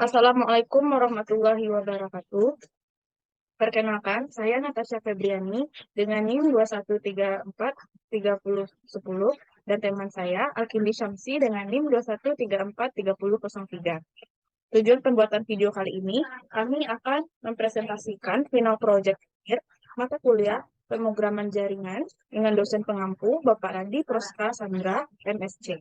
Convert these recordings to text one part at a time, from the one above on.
Assalamualaikum warahmatullahi wabarakatuh. Perkenalkan, saya Natasha Febriani dengan NIM 21343010 dan teman saya Alkindi Syamsi dengan NIM 21343003. Tujuan pembuatan video kali ini, kami akan mempresentasikan final project akhir mata kuliah pemrograman jaringan dengan dosen pengampu Bapak Randi Proska Sandra, MSc.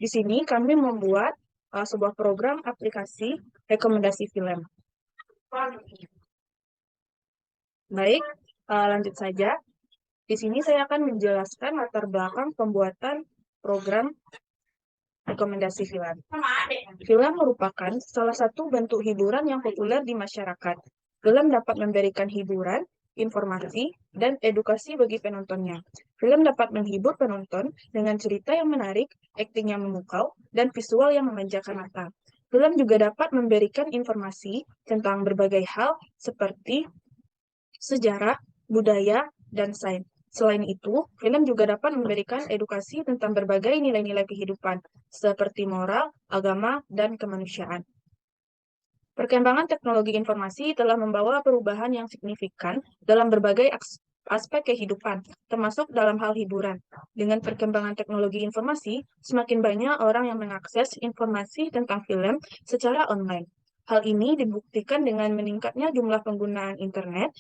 Di sini kami membuat sebuah program aplikasi rekomendasi film. Baik, lanjut saja. Di sini saya akan menjelaskan latar belakang pembuatan program rekomendasi film. Film merupakan salah satu bentuk hiburan yang populer di masyarakat. Film dapat memberikan hiburan, informasi, dan edukasi bagi penontonnya. Film dapat menghibur penonton dengan cerita yang menarik, akting yang memukau, dan visual yang memanjakan mata. Film juga dapat memberikan informasi tentang berbagai hal seperti sejarah, budaya, dan sains. Selain itu, film juga dapat memberikan edukasi tentang berbagai nilai-nilai kehidupan, seperti moral, agama, dan kemanusiaan. Perkembangan teknologi informasi telah membawa perubahan yang signifikan dalam berbagai aspek kehidupan, termasuk dalam hal hiburan. Dengan perkembangan teknologi informasi, semakin banyak orang yang mengakses informasi tentang film secara online. Hal ini dibuktikan dengan meningkatnya jumlah penggunaan internet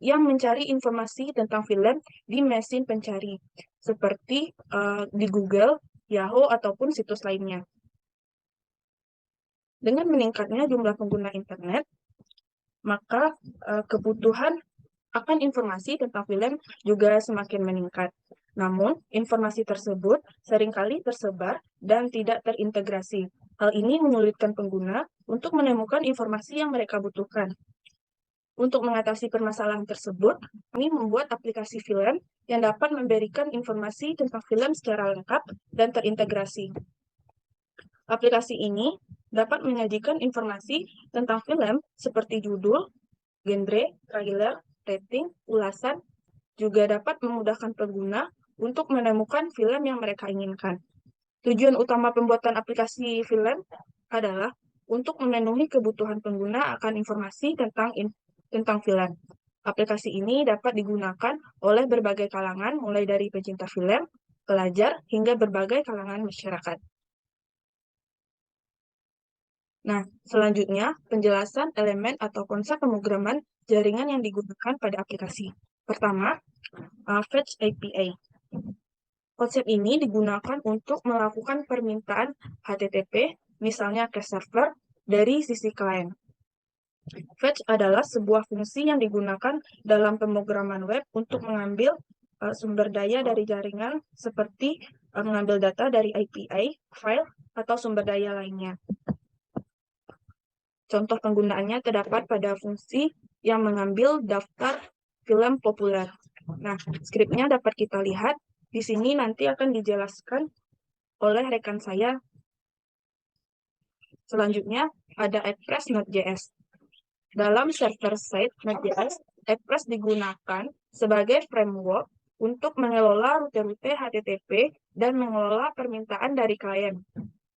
yang mencari informasi tentang film di mesin pencari, seperti di Google, Yahoo, ataupun situs lainnya. Dengan meningkatnya jumlah pengguna internet, maka kebutuhan akan informasi tentang film juga semakin meningkat. Namun, informasi tersebut seringkali tersebar dan tidak terintegrasi. Hal ini menyulitkan pengguna untuk menemukan informasi yang mereka butuhkan. Untuk mengatasi permasalahan tersebut, kami membuat aplikasi film yang dapat memberikan informasi tentang film secara lengkap dan terintegrasi. Aplikasi ini dapat menyajikan informasi tentang film seperti judul, genre, trailer, rating, ulasan, juga dapat memudahkan pengguna untuk menemukan film yang mereka inginkan. Tujuan utama pembuatan aplikasi film adalah untuk memenuhi kebutuhan pengguna akan informasi tentang film. Aplikasi ini dapat digunakan oleh berbagai kalangan, mulai dari pecinta film, pelajar, hingga berbagai kalangan masyarakat. Nah, selanjutnya penjelasan elemen atau konsep pemrograman jaringan yang digunakan pada aplikasi. Pertama, Fetch API. Konsep ini digunakan untuk melakukan permintaan HTTP, misalnya ke server, dari sisi klien. Fetch adalah sebuah fungsi yang digunakan dalam pemrograman web untuk mengambil sumber daya dari jaringan seperti mengambil data dari API, file, atau sumber daya lainnya. Contoh penggunaannya terdapat pada fungsi yang mengambil daftar film populer. Nah, skripnya dapat kita lihat. Di sini nanti akan dijelaskan oleh rekan saya. Selanjutnya, ada Express.js. Dalam server-side Node.js, Express digunakan sebagai framework untuk mengelola rute-rute HTTP dan mengelola permintaan dari klien.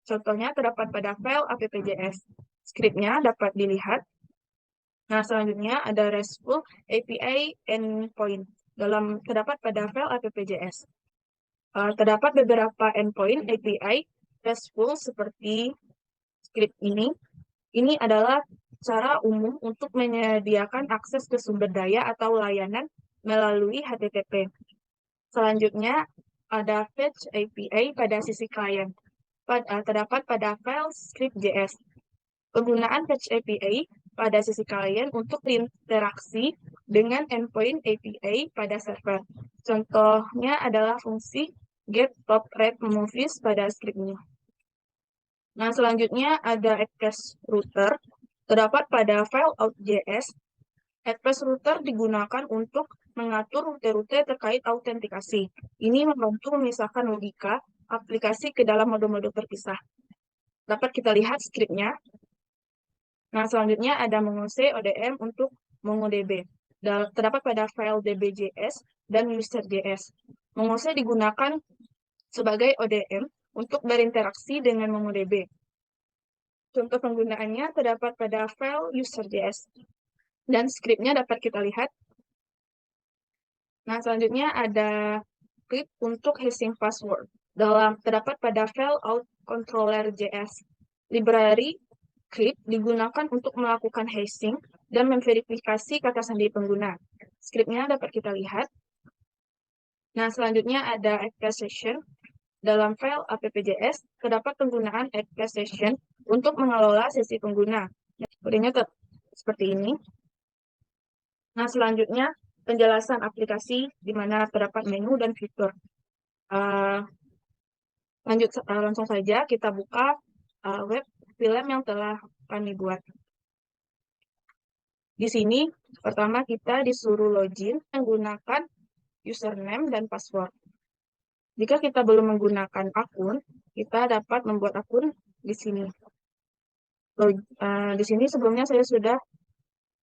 Contohnya terdapat pada file app.js. Skripnya dapat dilihat. Nah, selanjutnya ada RESTful API endpoint terdapat pada file app.js. Terdapat beberapa endpoint API RESTful seperti script ini. Ini adalah cara umum untuk menyediakan akses ke sumber daya atau layanan melalui HTTP. Selanjutnya ada Fetch API pada sisi klien. Terdapat pada file script.js. Penggunaan Fetch API pada sisi klien untuk berinteraksi dengan endpoint API pada server. Contohnya adalah fungsi get top rate movies pada scriptnya. Nah, selanjutnya ada Express Router. Terdapat pada file out.js. Express Router digunakan untuk mengatur rute-rute terkait autentikasi. Ini membantu memisahkan logika aplikasi ke dalam mode-mode terpisah. Dapat kita lihat skripnya. Nah, selanjutnya ada MongoC ODM untuk MongoDB. Terdapat pada file db.js dan user.js. MongoC digunakan sebagai ODM untuk berinteraksi dengan MongoDB. Contoh penggunaannya terdapat pada file user.js. Dan skripnya dapat kita lihat. Nah, selanjutnya ada script untuk hashing password. Terdapat pada file outController.js. Library script digunakan untuk melakukan hashing dan memverifikasi kata sandi pengguna. Skripnya dapat kita lihat. Nah, selanjutnya ada Express Session. Dalam file app.js, terdapat penggunaan Express Session untuk mengelola sesi pengguna. Kodenya seperti ini. Nah, selanjutnya penjelasan aplikasi di mana terdapat menu dan fitur. Langsung saja kita buka web film yang telah kami buat. Di sini, pertama kita disuruh login menggunakan username dan password. Jika kita belum menggunakan akun, kita dapat membuat akun di sini. Di sini sebelumnya saya sudah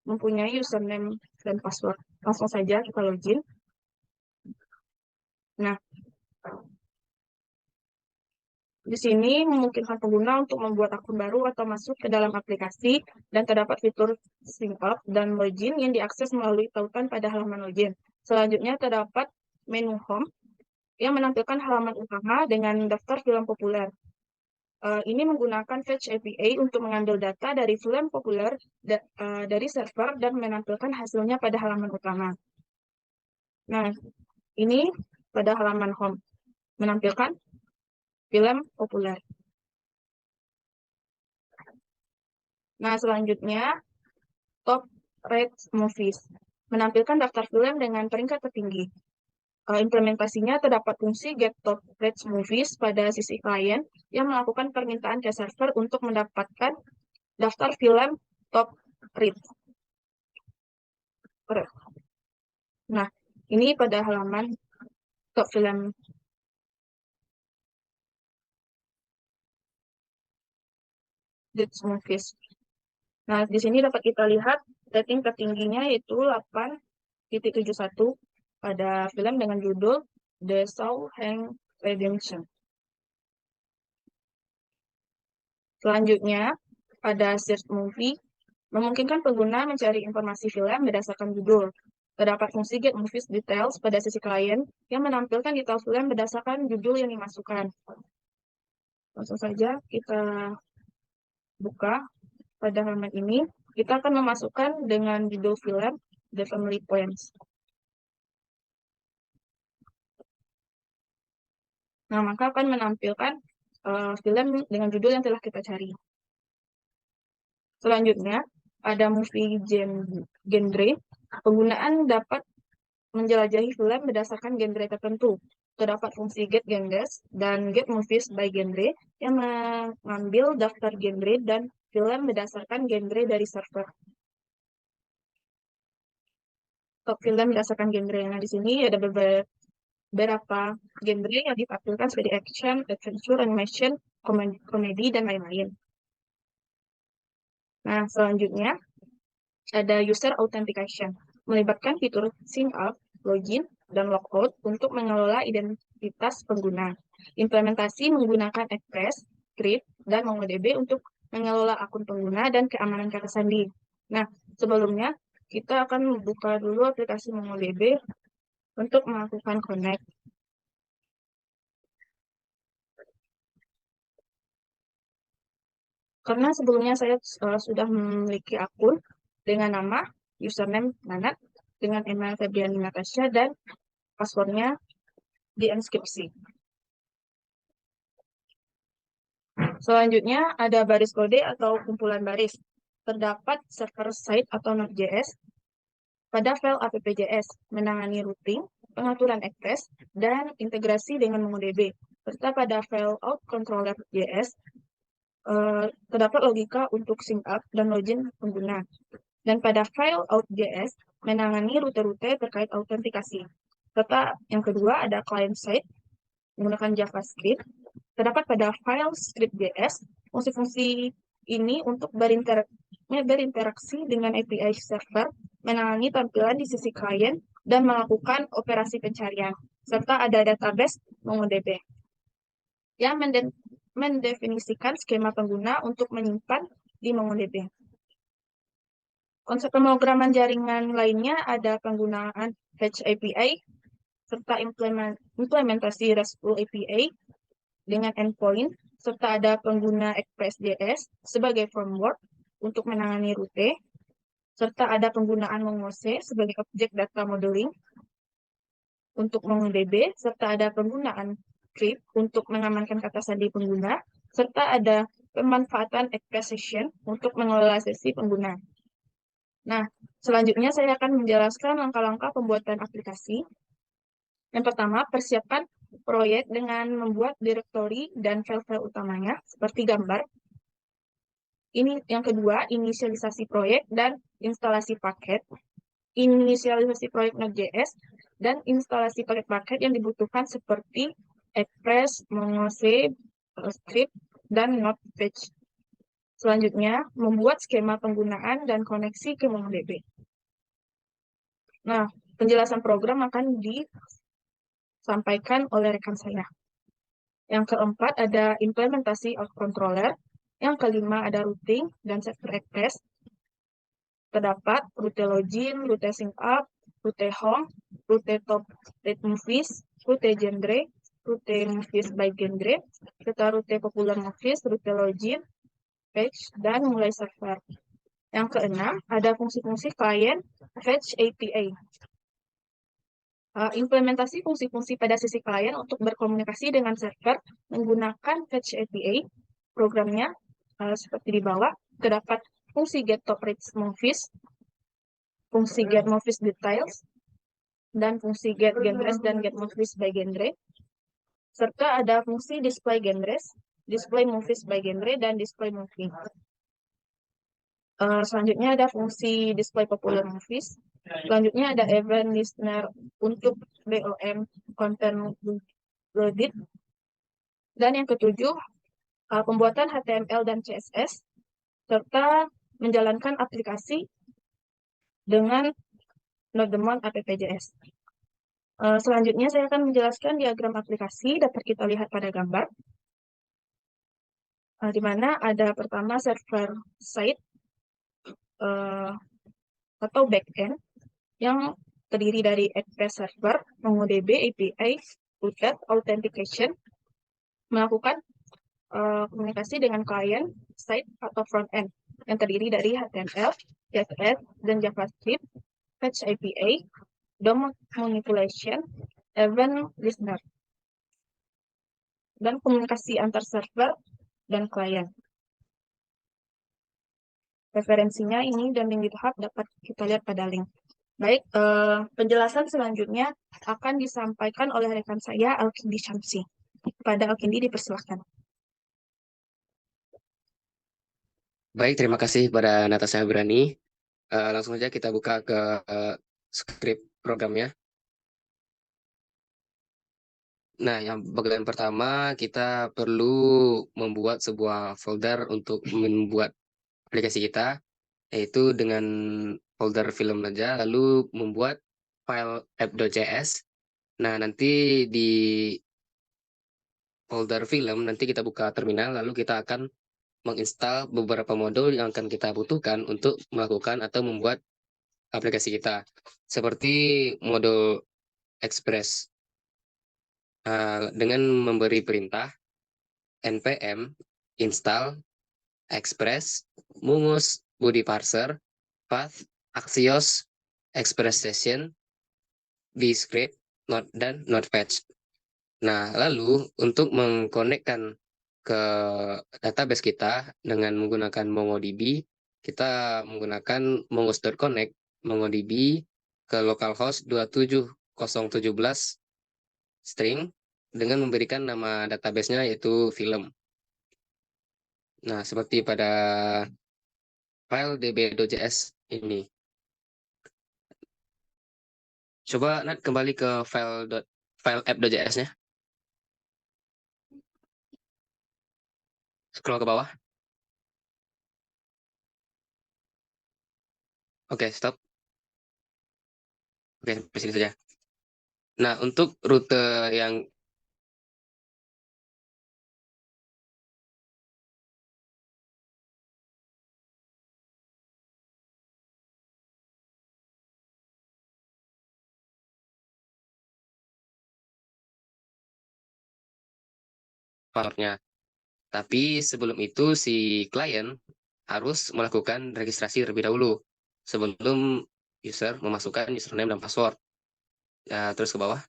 mempunyai username dan password. Langsung saja kita login. Nah, di sini memungkinkan pengguna untuk membuat akun baru atau masuk ke dalam aplikasi dan terdapat fitur sync up dan login yang diakses melalui tautan pada halaman login. Selanjutnya terdapat menu home yang menampilkan halaman utama dengan daftar film populer. Ini menggunakan Fetch API untuk mengambil data dari film populer dari server dan menampilkan hasilnya pada halaman utama. Nah, ini pada halaman home menampilkan film populer. Nah, selanjutnya top rate movies menampilkan daftar film dengan peringkat tertinggi. Implementasinya terdapat fungsi get top rate movies pada sisi klien yang melakukan permintaan ke server untuk mendapatkan daftar film top rate. Nah, ini pada halaman top film. Movies. Nah, di sini dapat kita lihat rating tertingginya yaitu 8.71 pada film dengan judul The Shawshank Redemption. Selanjutnya, pada search movie, memungkinkan pengguna mencari informasi film berdasarkan judul. Terdapat fungsi Get Movies Details pada sisi klien yang menampilkan detail film berdasarkan judul yang dimasukkan. Langsung saja kita buka pada halaman ini. Kita akan memasukkan dengan judul film The Family Poems. Nah, maka akan menampilkan film dengan judul yang telah kita cari. Selanjutnya, ada movie genre. Penggunaan dapat menjelajahi film berdasarkan genre tertentu. Terdapat fungsi Get Genres dan Get Movies by Genre yang mengambil daftar genre dan film berdasarkan genre dari server. Top film berdasarkan genre. Nah, di sini ada beberapa genre yang ditampilkan seperti action, adventure, animation, komedi, dan lain-lain. Nah, selanjutnya ada user authentication, melibatkan fitur sync up, login, dan logout untuk mengelola identitas pengguna. Implementasi menggunakan Express, Script, dan MongoDB untuk mengelola akun pengguna dan keamanan kata sandi. Nah, sebelumnya kita akan membuka dulu aplikasi MongoDB untuk melakukan connect. Karena sebelumnya saya sudah memiliki akun dengan nama username Nanat, dengan email Febriani Natasha, dan passwordnya di inskripsi. Selanjutnya ada baris kode atau kumpulan baris. Terdapat server side atau Node.js pada file app.js, menangani routing, pengaturan Express, dan integrasi dengan MongoDB. Serta pada file outController.js, terdapat logika untuk sync up dan login pengguna. Dan pada file out.js, menangani rute-rute terkait autentikasi. Serta yang kedua ada client side, menggunakan JavaScript. Terdapat pada file script.js, fungsi-fungsi ini untuk berinteraksi dengan API server, menangani tampilan di sisi klien, dan melakukan operasi pencarian. Serta ada database MongoDB yang mendefinisikan skema pengguna untuk menyimpan di MongoDB. Konsep pemrograman jaringan lainnya ada penggunaan Fetch API, serta implementasi RESTful API dengan endpoint, serta ada pengguna Express.js sebagai framework untuk menangani rute, serta ada penggunaan MongoC sebagai objek data modeling untuk MongoDB, serta ada penggunaan Crypt untuk mengamankan kata sandi pengguna, serta ada pemanfaatan Express Session untuk mengelola sesi pengguna. Nah, selanjutnya saya akan menjelaskan langkah-langkah pembuatan aplikasi. Yang pertama, persiapkan proyek dengan membuat direktori dan file-file utamanya, seperti gambar. Ini yang kedua, inisialisasi proyek dan instalasi paket. Inisialisasi proyek Node.js dan instalasi paket-paket yang dibutuhkan seperti Express, MongoC, Script, dan Node-Fetch. Selanjutnya, membuat skema penggunaan dan koneksi ke MongoDB. Nah, penjelasan program akan disampaikan oleh rekan saya. Yang keempat ada implementasi of controller. Yang kelima ada routing dan server express. Terdapat rute login, rute sync up, rute home, rute top rate movies, rute genre, rute movies by genre, serta rute popular movies, rute login, page, dan mulai server. Yang keenam, ada fungsi-fungsi klien Fetch API. Implementasi fungsi-fungsi pada sisi klien untuk berkomunikasi dengan server menggunakan Fetch API. Programnya seperti di bawah, terdapat fungsi get top rates movies, fungsi get movies details, dan fungsi get genres dan get movies by genre, serta ada fungsi display genres, display movies by genre, dan display movie. Selanjutnya ada fungsi display popular movies. Selanjutnya ada event listener untuk BOM content loaded. Dan yang ketujuh, pembuatan HTML dan CSS, serta menjalankan aplikasi dengan Node-Daemon app.js. Selanjutnya saya akan menjelaskan diagram aplikasi, dapat kita lihat pada gambar. Di mana ada pertama server side atau backend yang terdiri dari Express Server, MongoDB, API, Puppet, Authentication, melakukan komunikasi dengan klien, side, atau front-end yang terdiri dari HTML, CSS, dan JavaScript, Fetch API, DOM Manipulation, Event Listener, dan komunikasi antar server dan klien. Referensinya ini dan link GitHub dapat kita lihat pada link. Baik, penjelasan selanjutnya akan disampaikan oleh rekan saya, Alkindi Syamsi. Kepada Alkindi dipersilakan. Baik, terima kasih pada Natasha Berani. Langsung saja kita buka ke script programnya. Nah, yang bagian pertama kita perlu membuat sebuah folder untuk membuat aplikasi kita, yaitu dengan folder film saja, lalu membuat file app.js. Nah, nanti di folder film, nanti kita buka terminal, lalu kita akan menginstal beberapa modul yang akan kita butuhkan untuk melakukan atau membuat aplikasi kita. Seperti modul Express. Dengan memberi perintah npm install Express, Mungus, Body Parser, Path, Axios, Express Session, Bscript, Node, dan Node-Fetch. Nah, lalu untuk mengkonekkan ke database kita dengan menggunakan MongoDB, kita menggunakan mongoose.connect MongoDB ke localhost 27017 string dengan memberikan nama database-nya yaitu film. Nah, seperti pada file db.js ini. Coba Nat kembali ke file app.js-nya. Scroll ke bawah. Oke, stop. Oke, di sini saja. Nah, untuk rute yang passwordnya. Tapi sebelum itu si klien harus melakukan registrasi terlebih dahulu sebelum user memasukkan username dan password. Ya, terus ke bawah.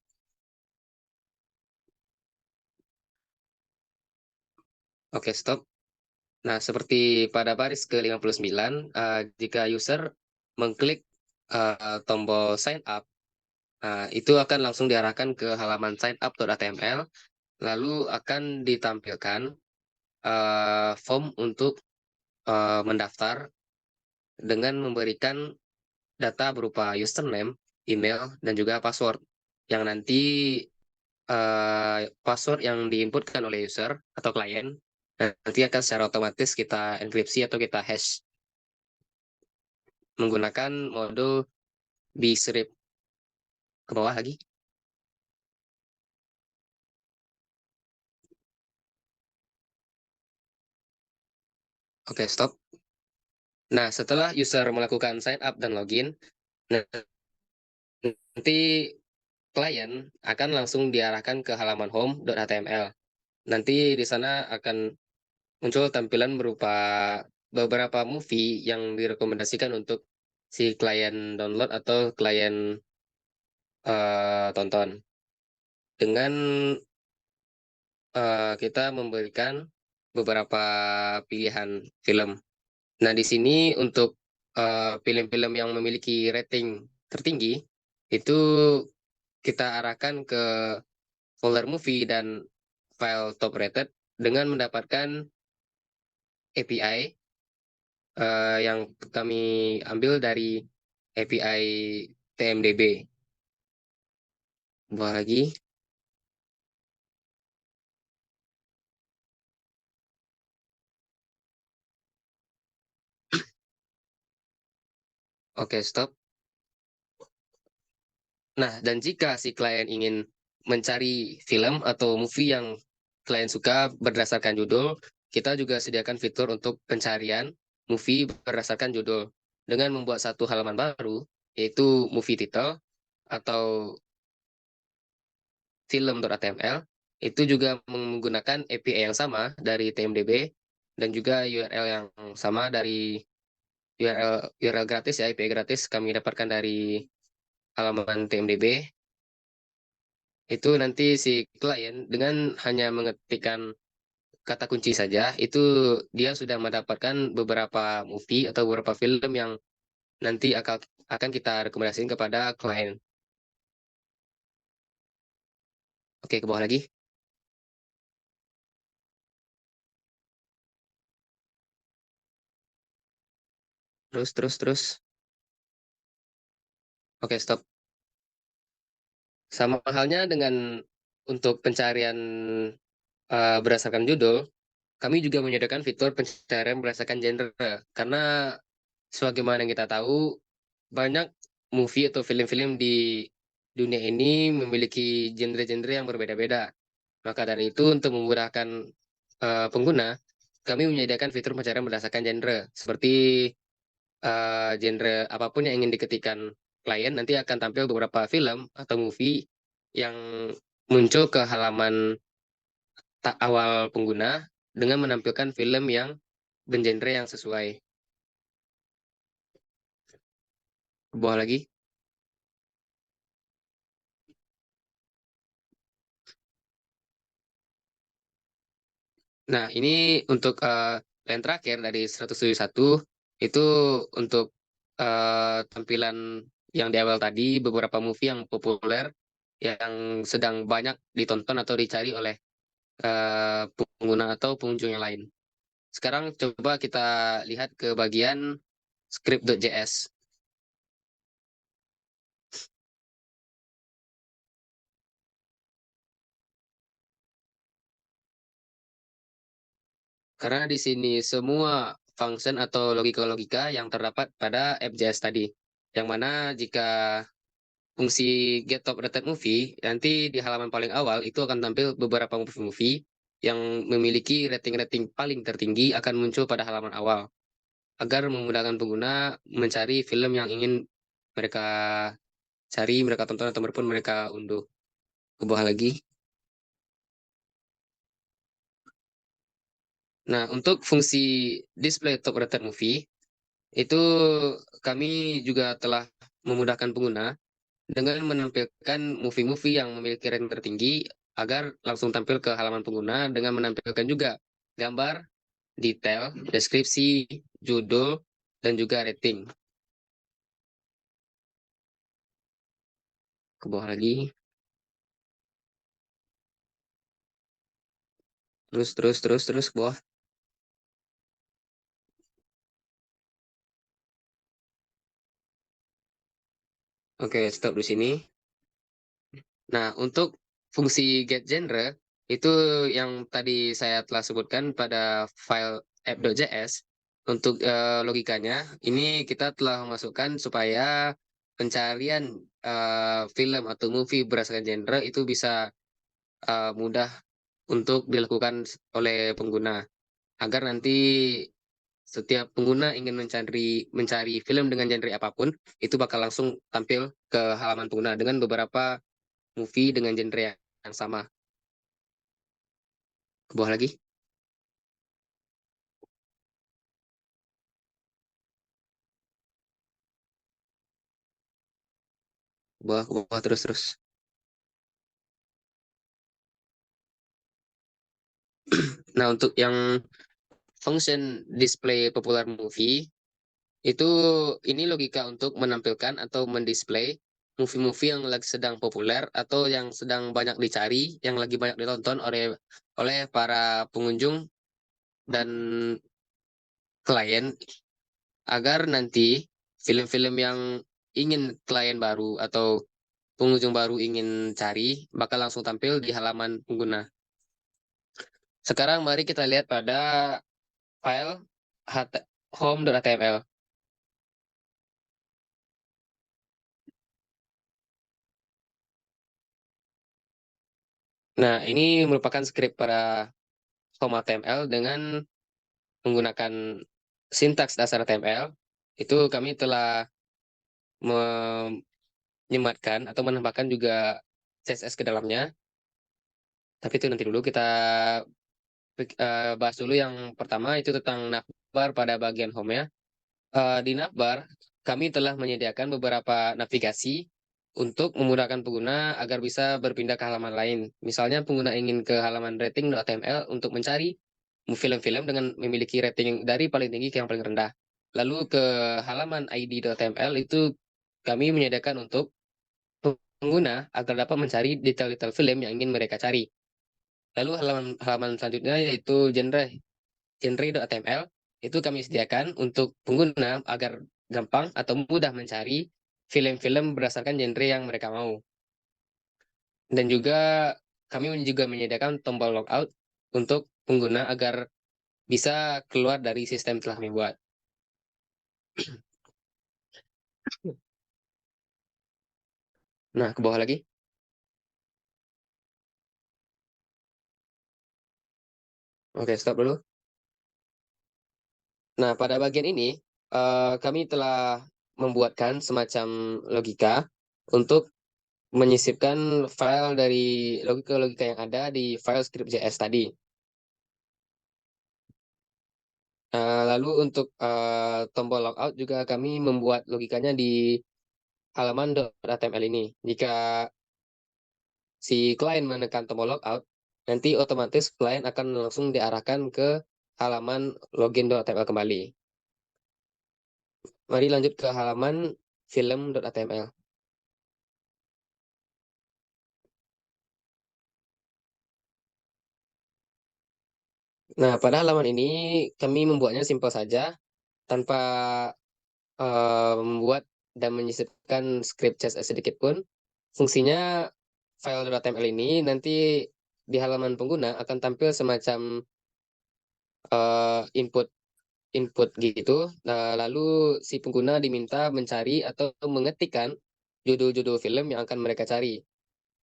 Oke, stop. Nah, seperti pada baris ke-59, jika user mengklik tombol sign up, itu akan langsung diarahkan ke halaman signup.html, lalu akan ditampilkan form untuk mendaftar dengan memberikan data berupa username, email, dan juga password, yang nanti password yang diinputkan oleh user atau klien nanti akan secara otomatis kita enkripsi atau kita hash menggunakan modul bscript. Ke bawah lagi. Oke, stop. Nah, setelah user melakukan sign up dan login, nanti klien akan langsung diarahkan ke halaman home.html. Nanti di sana akan muncul tampilan berupa beberapa movie yang direkomendasikan untuk si klien download atau klien tonton. Dengan kita memberikan beberapa pilihan film. Nah, di sini untuk film-film yang memiliki rating tertinggi, itu kita arahkan ke folder movie dan file top rated dengan mendapatkan API yang kami ambil dari API TMDB. Bawah lagi. Oke, stop. Nah, dan jika si klien ingin mencari film atau movie yang klien suka berdasarkan judul, kita juga sediakan fitur untuk pencarian movie berdasarkan judul dengan membuat satu halaman baru, yaitu movie title atau film.html. Itu juga menggunakan API yang sama dari TMDB dan juga URL yang sama dari URL gratis ya, API gratis kami dapatkan dari halaman TMDB. Itu nanti si klien dengan hanya mengetikkan kata kunci saja, itu dia sudah mendapatkan beberapa movie atau beberapa film yang nanti akan kita rekomendasikan kepada klien. Oke, ke bawah lagi. Terus. Oke, stop. Sama halnya dengan untuk pencarian berdasarkan judul, kami juga menyediakan fitur pencarian berdasarkan genre. Karena sebagaimana yang kita tahu, banyak movie atau film-film di dunia ini memiliki genre-genre yang berbeda-beda. Maka dari itu, untuk memudahkan pengguna, kami menyediakan fitur pencarian berdasarkan genre. Seperti genre apapun yang ingin diketikkan klien, nanti akan tampil beberapa film atau movie yang muncul ke halaman awal pengguna dengan menampilkan film yang bergenre yang sesuai. Ke bawah lagi. Nah, ini untuk yang terakhir dari 171 itu untuk tampilan yang di awal tadi, beberapa movie yang populer yang sedang banyak ditonton atau dicari oleh pengguna atau pengunjung yang lain. Sekarang coba kita lihat ke bagian script.js. Karena di sini semua function atau logika-logika yang terdapat pada app.js tadi. Yang mana jika fungsi get top rated movie, nanti di halaman paling awal itu akan tampil beberapa movie yang memiliki rating-rating paling tertinggi akan muncul pada halaman awal. Agar memudahkan pengguna mencari film yang ingin mereka cari, mereka tonton, atau mereka unduh. Ke bawah lagi. Nah, untuk fungsi display top rated movie, itu kami juga telah memudahkan pengguna dengan menampilkan movie-movie yang memiliki rating tertinggi agar langsung tampil ke halaman pengguna dengan menampilkan juga gambar, detail, deskripsi, judul, dan juga rating. Ke bawah lagi. Terus ke bawah. Oke, stop di sini. Nah, untuk fungsi get genre, itu yang tadi saya telah sebutkan pada file app.js. Untuk logikanya, ini kita telah memasukkan supaya pencarian film atau movie berdasarkan genre itu bisa mudah untuk dilakukan oleh pengguna. Agar nanti setiap pengguna ingin mencari film dengan genre apapun, itu bakal langsung tampil ke halaman pengguna dengan beberapa movie dengan genre yang sama. Ke bawah lagi. Ke bawah terus. Nah, untuk yang function display popular movie, itu ini logika untuk menampilkan atau mendisplay movie-movie yang lagi sedang populer atau yang sedang banyak dicari, yang lagi banyak ditonton oleh para pengunjung dan klien agar nanti film-film yang ingin klien baru atau pengunjung baru ingin cari bakal langsung tampil di halaman pengguna. Sekarang mari kita lihat pada file home.html. Nah, ini merupakan script pada home.html dengan menggunakan sintaks dasar HTML. Itu kami telah menyematkan atau menambahkan juga CSS ke dalamnya. Tapi itu nanti dulu kita bahas dulu yang pertama itu tentang navbar pada bagian home ya. Di navbar kami telah menyediakan beberapa navigasi untuk memudahkan pengguna agar bisa berpindah ke halaman lain. Misalnya pengguna ingin ke halaman rating.html untuk mencari film-film dengan memiliki rating dari paling tinggi ke yang paling rendah. Lalu ke halaman id.html itu kami menyediakan untuk pengguna agar dapat mencari detail-detail film yang ingin mereka cari. Lalu halaman selanjutnya yaitu genre.html itu kami sediakan untuk pengguna agar gampang atau mudah mencari film-film berdasarkan genre yang mereka mau. Dan juga kami juga menyediakan tombol logout untuk pengguna agar bisa keluar dari sistem telah kami buat. Nah, ke bawah lagi. Oke, stop dulu. Nah, pada bagian ini kami telah membuatkan semacam logika untuk menyisipkan file dari logika-logika yang ada di file script.js tadi. Lalu untuk tombol logout juga kami membuat logikanya di halaman .html ini. Jika si klien menekan tombol logout, nanti otomatis klien akan langsung diarahkan ke halaman login.html kembali. Mari lanjut ke halaman film.html. Nah, pada halaman ini kami membuatnya simpel saja tanpa membuat dan menyisipkan script CSS sedikit pun. Fungsinya file.html ini nanti di halaman pengguna akan tampil semacam input input gitu. Nah, lalu si pengguna diminta mencari atau mengetikkan judul-judul film yang akan mereka cari.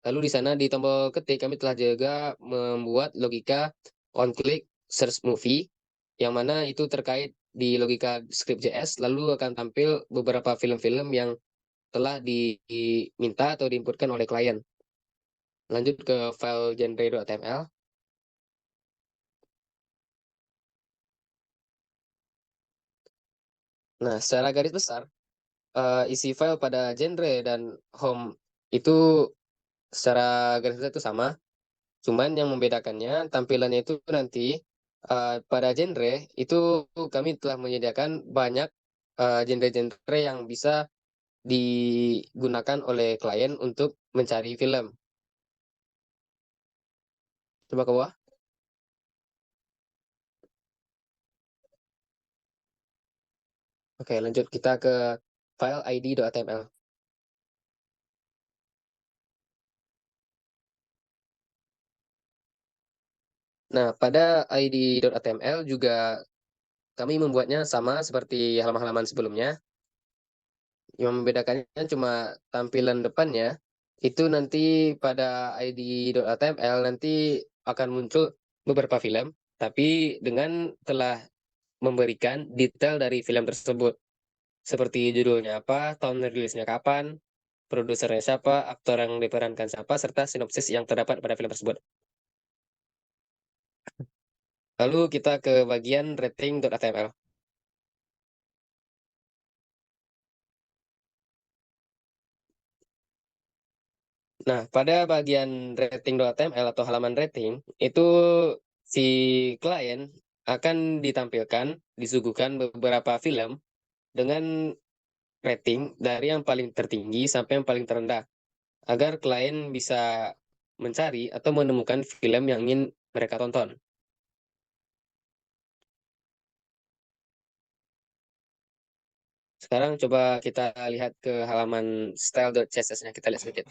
Lalu di sana di tombol ketik kami telah juga membuat logika on click search movie yang mana itu terkait di logika script.js lalu akan tampil beberapa film-film yang telah diminta atau diinputkan oleh klien. Lanjut ke file genre.html. Nah, secara garis besar, isi file pada genre dan home itu secara garis besar itu sama. Cuman yang membedakannya tampilannya itu nanti pada genre itu kami telah menyediakan banyak genre-genre yang bisa digunakan oleh klien untuk mencari film. Coba ke bawah. Oke, lanjut kita ke file id.html. Nah, pada id.html juga kami membuatnya sama seperti halaman-halaman sebelumnya. Yang membedakannya cuma tampilan depannya. Itu nanti pada id.html nanti akan muncul beberapa film, tapi dengan telah memberikan detail dari film tersebut. Seperti judulnya apa, tahun rilisnya kapan, produsernya siapa, aktor yang diperankan siapa, serta sinopsis yang terdapat pada film tersebut. Lalu kita ke bagian rating.html. Nah, pada bagian rating.html atau halaman rating, itu si klien akan ditampilkan, disuguhkan beberapa film dengan rating dari yang paling tertinggi sampai yang paling terendah, agar klien bisa mencari atau menemukan film yang ingin mereka tonton. Sekarang coba kita lihat ke halaman style.css-nya, kita lihat sedikit.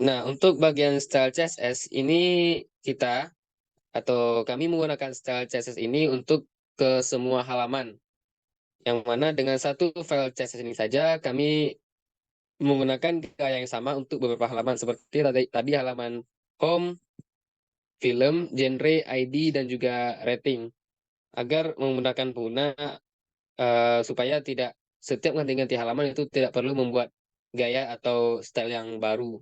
Nah, untuk bagian style CSS ini kita atau kami menggunakan style CSS ini untuk ke semua halaman. Yang mana dengan satu file CSS ini saja kami menggunakan gaya yang sama untuk beberapa halaman seperti tadi halaman home, film, genre, ID dan juga rating agar memudahkan pengguna supaya tidak setiap ganti-ganti halaman itu tidak perlu membuat gaya atau style yang baru.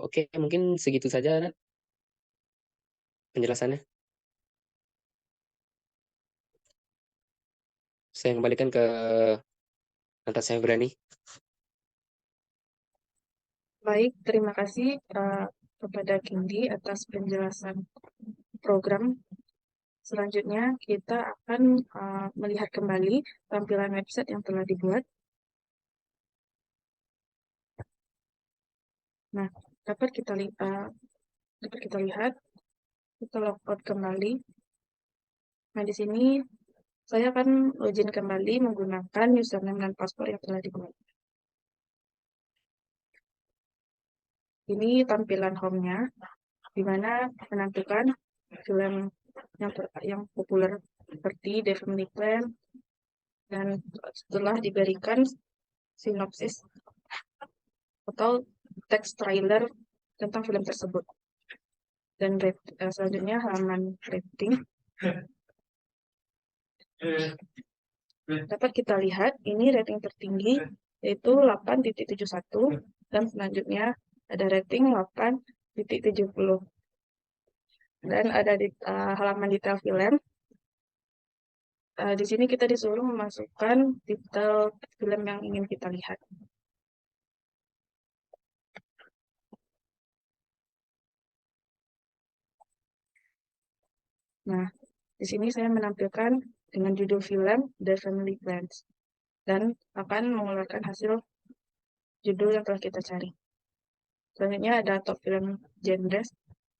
Oke, mungkin segitu saja Nat, penjelasannya. Saya kembalikan ke atas saya berani. Baik, terima kasih kepada Kindi atas penjelasan program. Selanjutnya, kita akan melihat kembali tampilan website yang telah dibuat. Nah, dapat kita lihat, kita logout kembali. Nah, di sini saya akan login kembali menggunakan username dan password yang telah dibuat. Ini tampilan home-nya, di mana menentukan film yang populer seperti The Family Plan, dan setelah diberikan sinopsis atau teks trailer tentang film tersebut. Dan selanjutnya halaman rating. Dapat kita lihat ini rating tertinggi yaitu 8.71 dan selanjutnya ada rating 8.70. Dan ada di halaman detail film. Di sini kita disuruh memasukkan detail film yang ingin kita lihat. Nah, di sini saya menampilkan dengan judul film The Family Plans dan akan mengeluarkan hasil judul yang telah kita cari. Selanjutnya ada top film genres,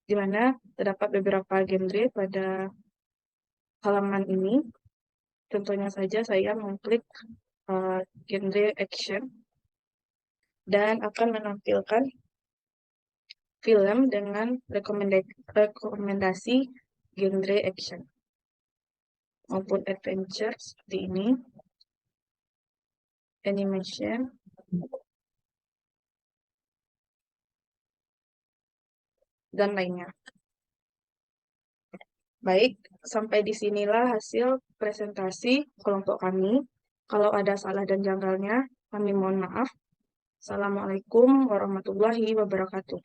di mana terdapat beberapa genre pada halaman ini. Contohnya saja saya mengklik genre action dan akan menampilkan film dengan rekomendasi genre action maupun adventure seperti ini, animation, dan lainnya. Baik, sampai di sinilah hasil presentasi kelompok kami. Kalau ada salah dan janggalnya, kami mohon maaf. Assalamualaikum warahmatullahi wabarakatuh.